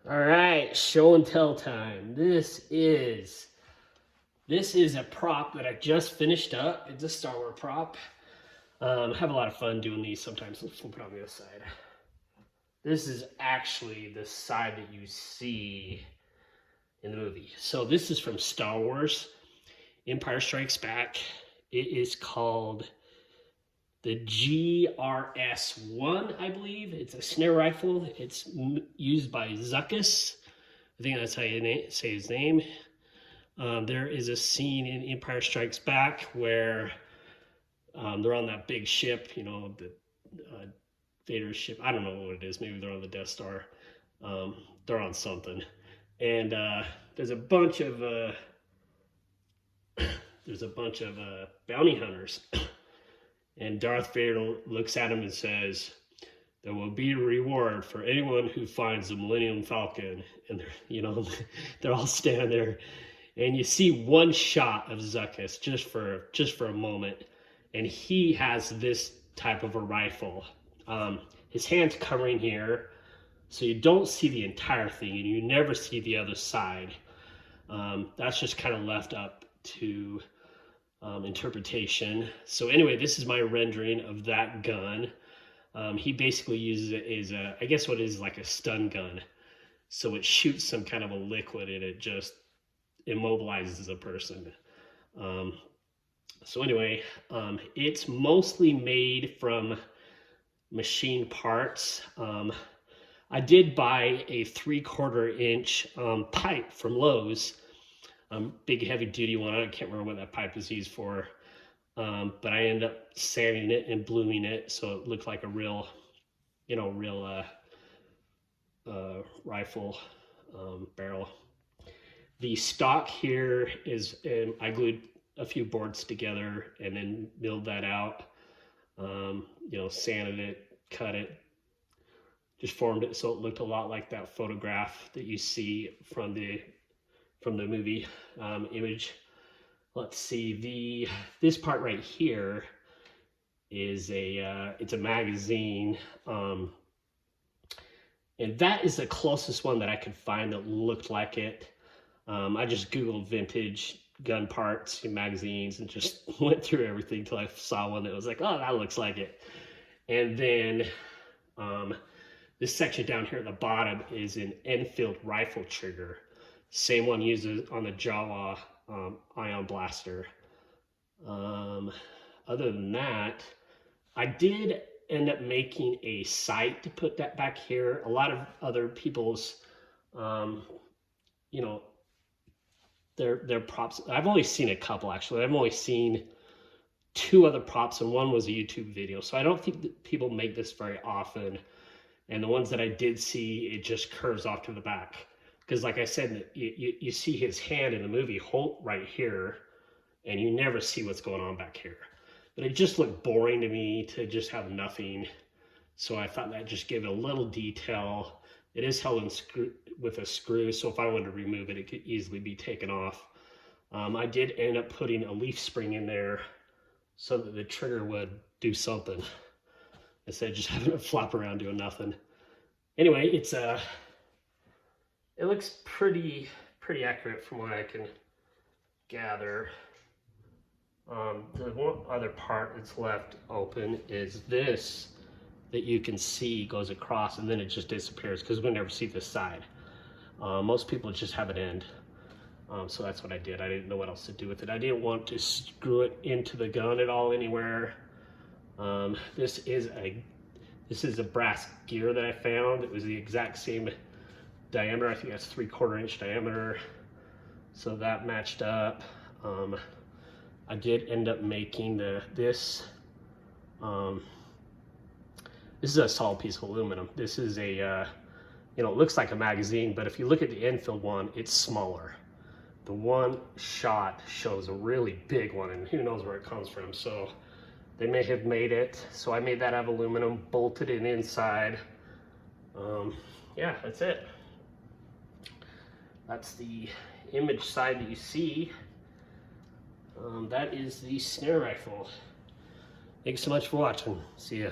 All right, show and tell time. This is a prop that I just finished up. It's a Star Wars prop. I have a lot of fun doing these sometimes. Let's flip it on the other side. This is actually the side that you see in the movie. So this is from Star Wars, Empire Strikes Back. It is called the GRS-1, I believe. It's a snare rifle. It's used by Zuckuss. I think that's how you say his name. There is a scene in Empire Strikes Back where they're on that big ship, you know, the Vader's ship. I don't know what it is. Maybe they're on the Death Star. They're on something, and there's a bunch of bounty hunters, and Darth Vader looks at him and says, "There will be a reward for anyone who finds the Millennium Falcon." And they're all standing there, and you see one shot of Zuckuss just for a moment, and he has this type of a rifle. His hand's covering here, so you don't see the entire thing, and you never see the other side. That's just kind of left up to interpretation. So anyway, this is my rendering of that gun. He basically uses it as I guess what is like a stun gun. So it shoots some kind of a liquid and it just immobilizes a person. So anyway, it's mostly made from machine parts. I did buy a 3/4 inch pipe from Lowe's, big heavy duty one. I can't remember what that pipe is used for, but I ended up sanding it and bluing it so it looked like a real rifle barrel. The stock here is, I glued a few boards together and then milled that out, sanded it, cut it, just formed it so it looked a lot like that photograph that you see from the movie image. Let's see, this part right here is it's a magazine, and that is the closest one that I could find that looked like it. I just Googled vintage gun parts and magazines and just went through everything till I saw one that was like, oh, that looks like it. And then this section down here at the bottom is an Enfield rifle trigger. Same one used on the Jawa ion blaster. Other than that, I did end up making a sight to put that back here. A lot of other people's, their props. I've only seen a couple actually. I've only seen 2 other props, and one was a YouTube video. So I don't think that people make this very often. And the ones that I did see, it just curves off to the back. Because like I said, you see his hand in the movie hold right here, and you never see what's going on back here. But it just looked boring to me to just have nothing. So I thought that just gave it a little detail. It is held in with a screw, so if I wanted to remove it, it could easily be taken off. I did end up putting a leaf spring in there so that the trigger would do something instead of just having it flop around doing nothing. Anyway, it looks pretty accurate from what I can gather. The one other part that's left open is this that you can see goes across and then it just disappears because we never see this side. Most people just have it end. So that's what I did. I didn't know what else to do with it. I didn't want to screw it into the gun at all anywhere. This is a brass gear that I found. It was the exact same diameter. I think that's 3/4 inch diameter. So that matched up. I did end up making this is a solid piece of aluminum. This is it looks like a magazine, but if you look at the Enfield one, it's smaller. The one shot shows a really big one, and who knows where it comes from. So they may have made it. So I made that out of aluminum, bolted it inside. Yeah, that's it. That's the image side that you see. That is the snare rifle. Thanks so much for watching. See ya.